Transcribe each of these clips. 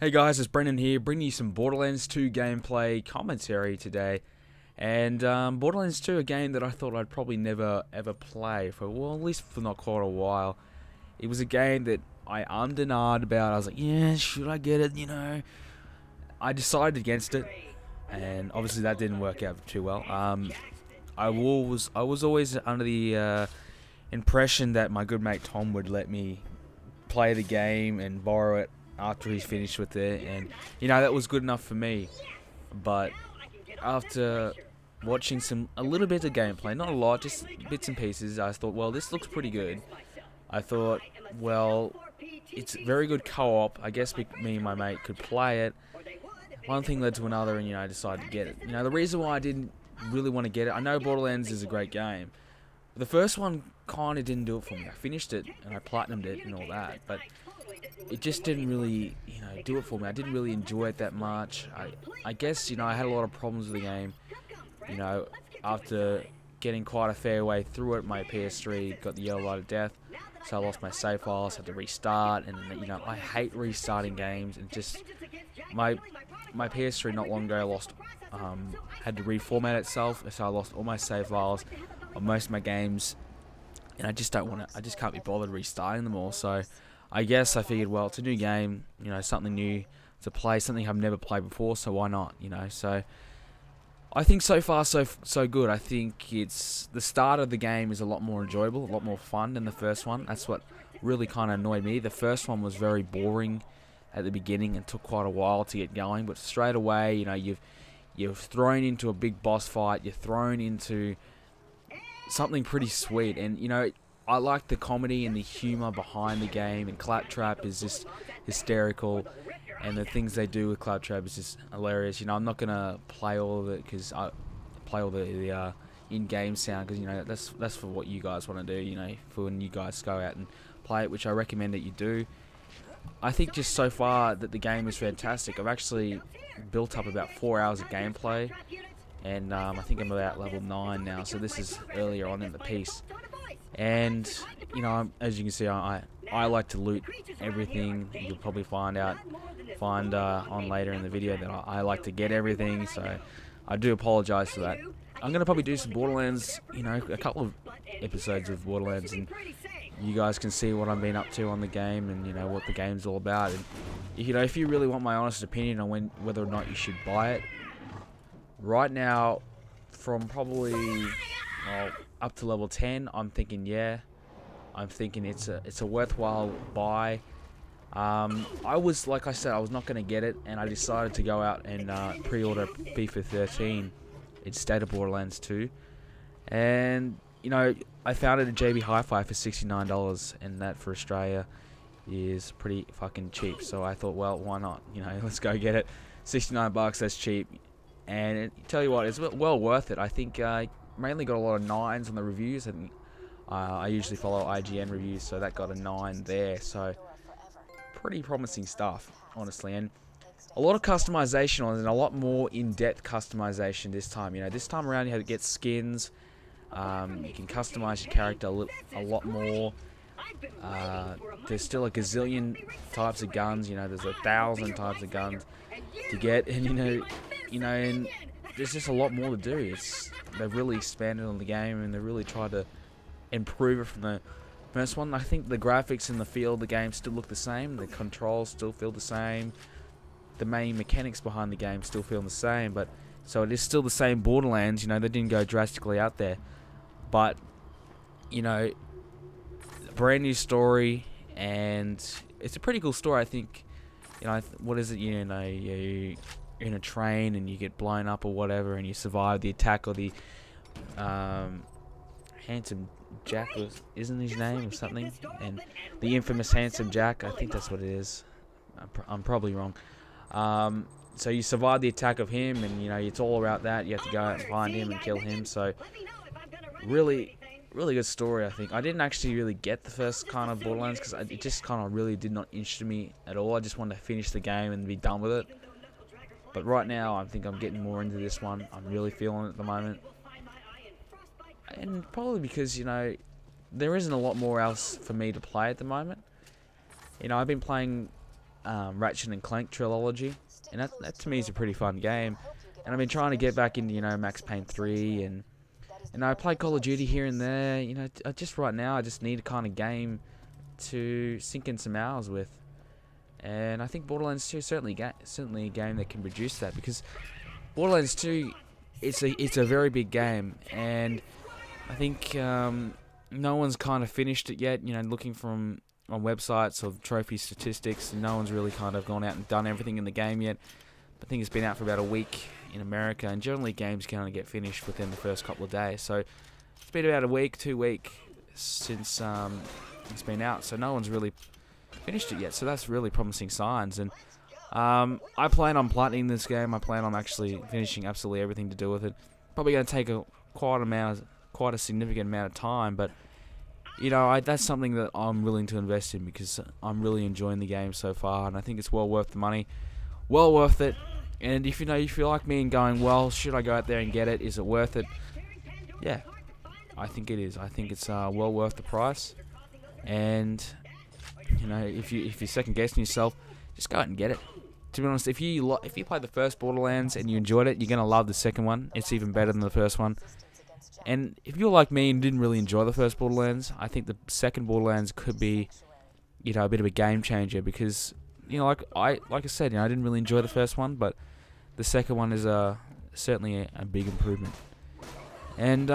Hey guys, it's Brendan here, bringing you some Borderlands 2 gameplay commentary today. And Borderlands 2, a game that I thought I'd probably never ever play for, well, at least for not quite a while. It was a game that I ummed and ahed about. I was like, yeah, should I get it, I decided against it, and obviously that didn't work out too well. I was always under the impression that my good mate Tom would let me play the game and borrow it after he's finished with it, and that was good enough for me. But after watching a little bit of gameplay, not a lot, just bits and pieces, I thought, well, this looks pretty good. I thought, well, it's very good co-op. I guess me and my mate could play it. One thing led to another, and I decided to get it. The reason why I didn't really want to get it, I know Borderlands is a great game. The first one kind of didn't do it for me. I finished it and I platinumed it and all that, but it just didn't really, do it for me. I didn't really enjoy it that much. I guess, I had a lot of problems with the game. After getting quite a fair way through it, my PS3 got the yellow light of death, so I lost my save files, had to restart, and I hate restarting games, and just my PS3 not long ago had to reformat itself, so I lost all my save files on most of my games, and I just can't be bothered restarting them all. So I guess I figured, well, it's a new game, something new to play, something I've never played before, so why not, so I think so far so good. I think it's the start of the game is a lot more enjoyable, a lot more fun than the first one. That's what really kind of annoyed me. The first one was very boring at the beginning and took quite a while to get going, but straight away, you're thrown into a big boss fight, you're thrown into something pretty sweet, and I like the comedy and the humor behind the game, and Claptrap is just hysterical, and the things they do with Claptrap is just hilarious. I'm not gonna play all of it because I play all the in-game sound, because that's for what you guys want to do, for when you guys go out and play it, which I recommend that you do. I think just so far that the game is fantastic. I've actually built up about 4 hours of gameplay, and I think I'm about level 9 now, so this is earlier on in the piece. And as you can see, I like to loot everything. You'll probably find on later in the video that I like to get everything, so I do apologize for that. I'm gonna probably do some Borderlands, a couple of episodes of Borderlands, and you guys can see what I've been up to on the game, and what the game's all about. And if you really want my honest opinion on whether or not you should buy it, right now, from probably up to level 10, I'm thinking I'm thinking it's a worthwhile buy. Like I said, I was not going to get it, and I decided to go out and pre-order FIFA 13 instead of Borderlands 2. And I found it at JB Hi-Fi for $69, and that for Australia is pretty fucking cheap. So I thought, well, why not? Let's go get it. 69 bucks, that's cheap. And tell you what, it's well worth it. I think I mainly got a lot of 9s on the reviews, and I usually follow IGN reviews, so that got a 9 there. So pretty promising stuff, honestly. And a lot of customization on it, and a lot more in-depth customization this time. This time around you had to get skins. You can customize your character a lot more. There's still a gazillion types of guns. There's 1,000 types of guns to get, and and there's just a lot more to do. They've really expanded on the game, and they've really tried to improve it from the first one. I think the graphics and the feel of the game still look the same. The controls still feel the same. The main mechanics behind the game still feel the same. But so it is still the same Borderlands. They didn't go drastically out there. But brand new story, and it's a pretty cool story. I think. What is it? You're in a train and you get blown up or whatever, and you survive the attack, or the Handsome Jack isn't his name or something, and the infamous Handsome Jack, I think that's what it is. I'm probably wrong. So you survive the attack of him, and it's all about that. You have to go out and find him and kill him. So really good story. I think I didn't actually really get the first kind of Borderlands because it just kind of really did not interest me at all. I just wanted to finish the game and be done with it. But right now, I think I'm getting more into this one. I'm really feeling it at the moment. And probably because, there isn't a lot more else for me to play at the moment. I've been playing Ratchet and Clank trilogy, and that to me is a pretty fun game. And I've been trying to get back into, Max Payne 3, and I play Call of Duty here and there. Just right now I just need a kind of game to sink in some hours with. And I think Borderlands 2 is certainly a game that can produce that, because Borderlands 2, it's a very big game, and I think no one's kind of finished it yet. Looking on websites or trophy statistics, no one's really kind of gone out and done everything in the game yet. I think it's been out for about a week in America, and generally games can only get finished within the first couple of days. So it's been about a week, 2 weeks since it's been out, so no one's really finished it yet. So that's really promising signs. And I plan on platinum this game. I plan on actually finishing absolutely everything to do with it. Probably going to take quite a significant amount of time, but that's something that I'm willing to invest in, because I'm really enjoying the game so far, and I think it's well worth the money, well worth it. And if you're like me and going, well, should I go out there and get it? Is it worth it? Yeah, I think it is. I think it's well worth the price. And if you're second guessing yourself, just go out and get it. To be honest, if you played the first Borderlands and you enjoyed it, you're gonna love the second one. It's even better than the first one. And if you're like me and didn't really enjoy the first Borderlands, I think the second Borderlands could be, a bit of a game changer, because, like I said, I didn't really enjoy the first one, but the second one is certainly a big improvement. And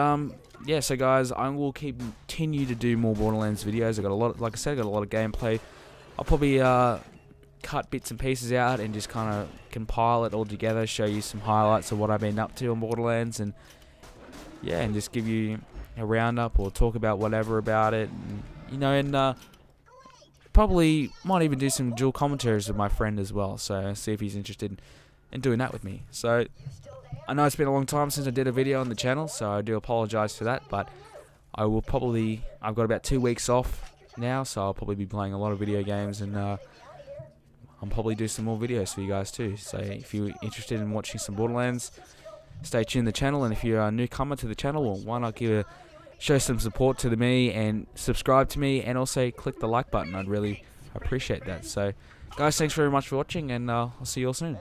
yeah, so guys, I will continue to do more Borderlands videos. I got a lot, like I said, I got a lot of gameplay. I'll probably cut bits and pieces out and just kind of compile it all together, show you some highlights of what I've been up to on Borderlands, and yeah, and just give you a roundup or talk about whatever about it, and probably might even do some dual commentaries with my friend as well, so see if he's interested in doing that with me. So I know it's been a long time since I did a video on the channel, so I do apologise for that, but I've got about 2 weeks off now, so I'll probably be playing a lot of video games, and I'll probably do some more videos for you guys too. So if you're interested in watching some Borderlands, stay tuned to the channel. And if you're a newcomer to the channel, well, why not show some support to me and subscribe to me, and also click the like button. I'd really appreciate that. So guys, thanks very much for watching, and I'll see you all soon.